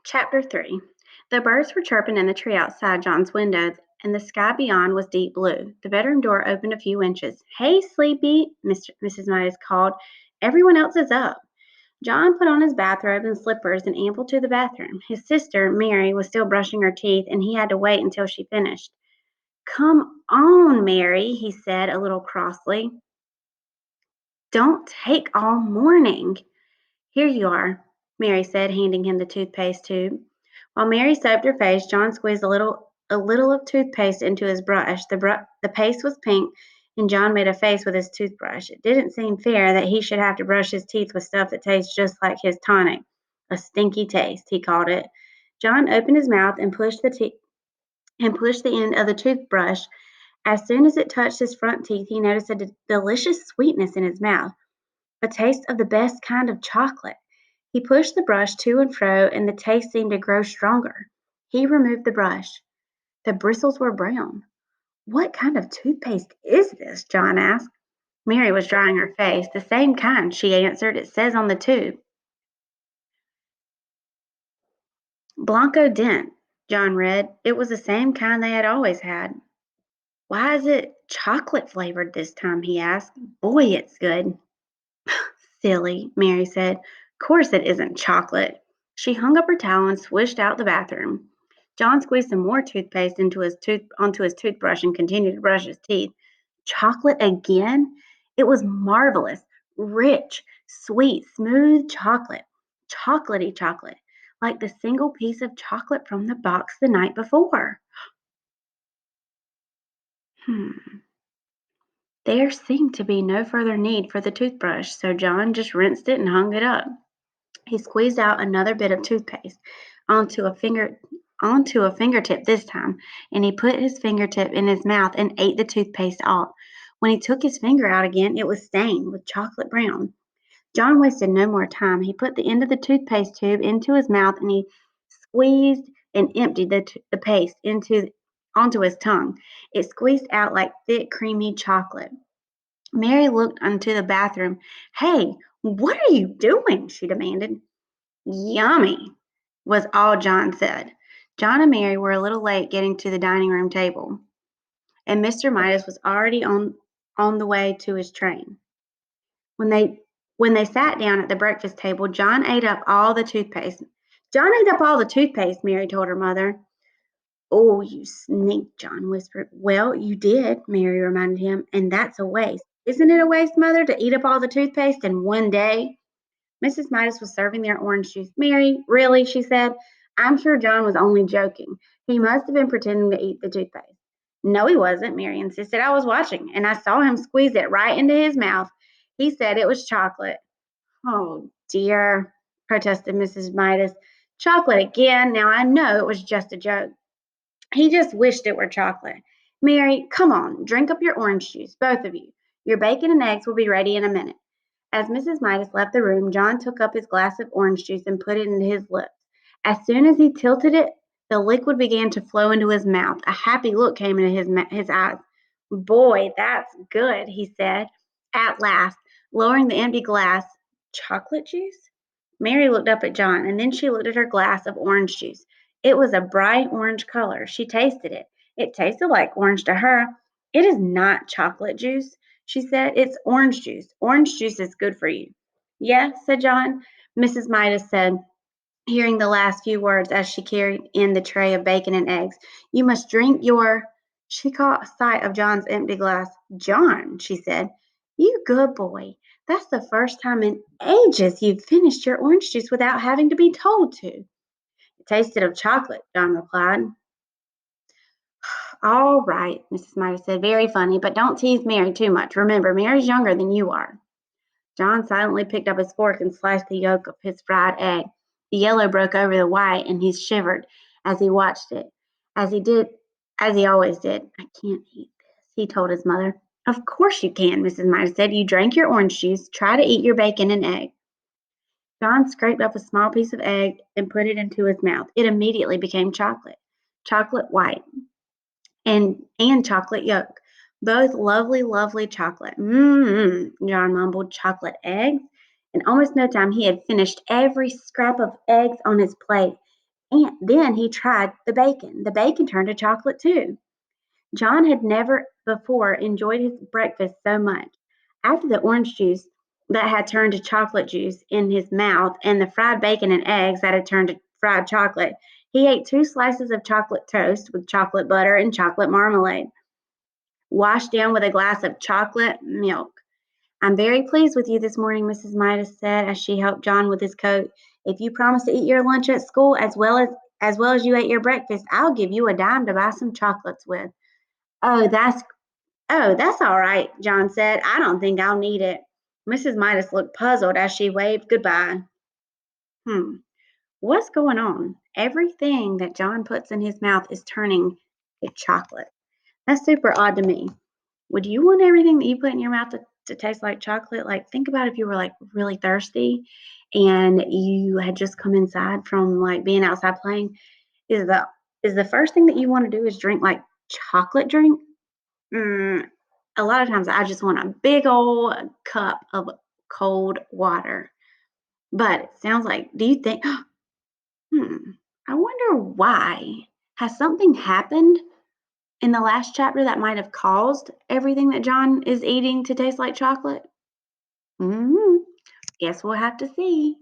Chapter 3. The birds were chirping in the tree outside John's window, and the sky beyond was deep blue. The bedroom door opened a few inches. Hey, Sleepy, Mrs. Midas called. Everyone else is up. John put on his bathrobe and slippers and ambled to the bathroom. His sister, Mary, was still brushing her teeth, and he had to wait until she finished. Come on, Mary, he said a little crossly. Don't take all morning. Here you are, Mary said, handing him the toothpaste tube. While Mary soaped her face, John squeezed a little of toothpaste into his brush. The paste was pink, and John made a face with his toothbrush. It didn't seem fair that he should have to brush his teeth with stuff that tastes just like his tonic. A stinky taste, he called it. John opened his mouth and pushed the end of the toothbrush. As soon as it touched his front teeth, he noticed a delicious sweetness in his mouth, a taste of the best kind of chocolate. He pushed the brush to and fro, and the taste seemed to grow stronger. He removed the brush. The bristles were brown. What kind of toothpaste is this? John asked. Mary was drying her face. The same kind, she answered. It says on the tube. Blanco Dent, John read. It was the same kind they had always had. Why is it chocolate flavored this time? He asked. Boy, it's good. Silly, Mary said. Course it isn't chocolate. She hung up her towel and swished out the bathroom. John squeezed some more toothpaste onto his toothbrush and continued to brush his teeth. Chocolate again? It was marvelous, rich, sweet, smooth chocolate. Chocolatey chocolate, like the single piece of chocolate from the box the night before. Hmm. There seemed to be no further need for the toothbrush, so John just rinsed it and hung it up. He squeezed out another bit of toothpaste onto a finger onto a fingertip this time, and he put his fingertip in his mouth and ate the toothpaste off. When he took his finger out again, it was stained with chocolate brown. John wasted no more time. He put the end of the toothpaste tube into his mouth and he squeezed and emptied the paste onto his tongue. It squeezed out like thick, creamy chocolate. Mary looked into the bathroom. Hey, what are you doing? She demanded. Yummy, was all John said. John and Mary were a little late getting to the dining room table, and Mr. Midas was already on the way to his train. When they when they sat down at the breakfast table, John ate up all the toothpaste. John ate up all the toothpaste, Mary told her mother. Oh, you sneak, John whispered. Well, you did, Mary reminded him, and that's a waste. Isn't it a waste, Mother, to eat up all the toothpaste in one day? Mrs. Midas was serving their orange juice. Mary, really? She said. I'm sure John was only joking. He must have been pretending to eat the toothpaste. No, he wasn't, Mary insisted. I was watching, and I saw him squeeze it right into his mouth. He said it was chocolate. Oh, dear, protested Mrs. Midas. Chocolate again. Now I know it was just a joke. He just wished it were chocolate. Mary, come on, drink up your orange juice, both of you. Your bacon and eggs will be ready in a minute. As Mrs. Midas left the room, John took up his glass of orange juice and put it into his lips. As soon as he tilted it, the liquid began to flow into his mouth. A happy look came into his eyes. Boy, that's good, he said at last, lowering the empty glass. Chocolate juice? Mary looked up at John, and then she looked at her glass of orange juice. It was a bright orange color. She tasted it. It tasted like orange to her. It is not chocolate juice, she said. It's orange juice. Orange juice is good for you. Yes, said John. Mrs. Midas said, hearing the last few words as she carried in the tray of bacon and eggs. You must drink your. She caught sight of John's empty glass. John, she said, you good boy. That's the first time in ages you've finished your orange juice without having to be told to. It tasted of chocolate, John replied. All right, Mrs. Midas said, very funny, but don't tease Mary too much. Remember, Mary's younger than you are. John silently picked up his fork and sliced the yolk of his fried egg. The yellow broke over the white, and he shivered as he watched it. As he did, as he always did. I can't eat this, he told his mother. Of course you can, Mrs. Midas said. You drank your orange juice. Try to eat your bacon and egg. John scraped up a small piece of egg and put it into his mouth. It immediately became chocolate white, and chocolate yolk. Both lovely, lovely chocolate. Mmm, John mumbled, chocolate eggs. In almost no time, he had finished every scrap of eggs on his plate. And then he tried the bacon. The bacon turned to chocolate too. John had never before enjoyed his breakfast so much. After the orange juice that had turned to chocolate juice in his mouth and the fried bacon and eggs that had turned to fried chocolate, he ate 2 slices of chocolate toast with chocolate butter and chocolate marmalade, washed down with a glass of chocolate milk. I'm very pleased with you this morning, Mrs. Midas said as she helped John with his coat. If you promise to eat your lunch at school as well as you ate your breakfast, I'll give you a dime to buy some chocolates with. Oh, that's all right, John said. I don't think I'll need it. Mrs. Midas looked puzzled as she waved goodbye. Hmm, what's going on? Everything that John puts in his mouth is turning to chocolate. That's super odd to me. Would you want everything that you put in your mouth to taste like chocolate? Like, think about if you were like really thirsty and you had just come inside from like being outside playing. Is the is the first thing that you want to do is drink like chocolate drink? Mm, a lot of times I just want a big old cup of cold water. But it sounds like, do you think, hmm, I wonder why. Has something happened in the last chapter that might have caused everything that John is eating to taste like chocolate? Hmm. Guess we'll have to see.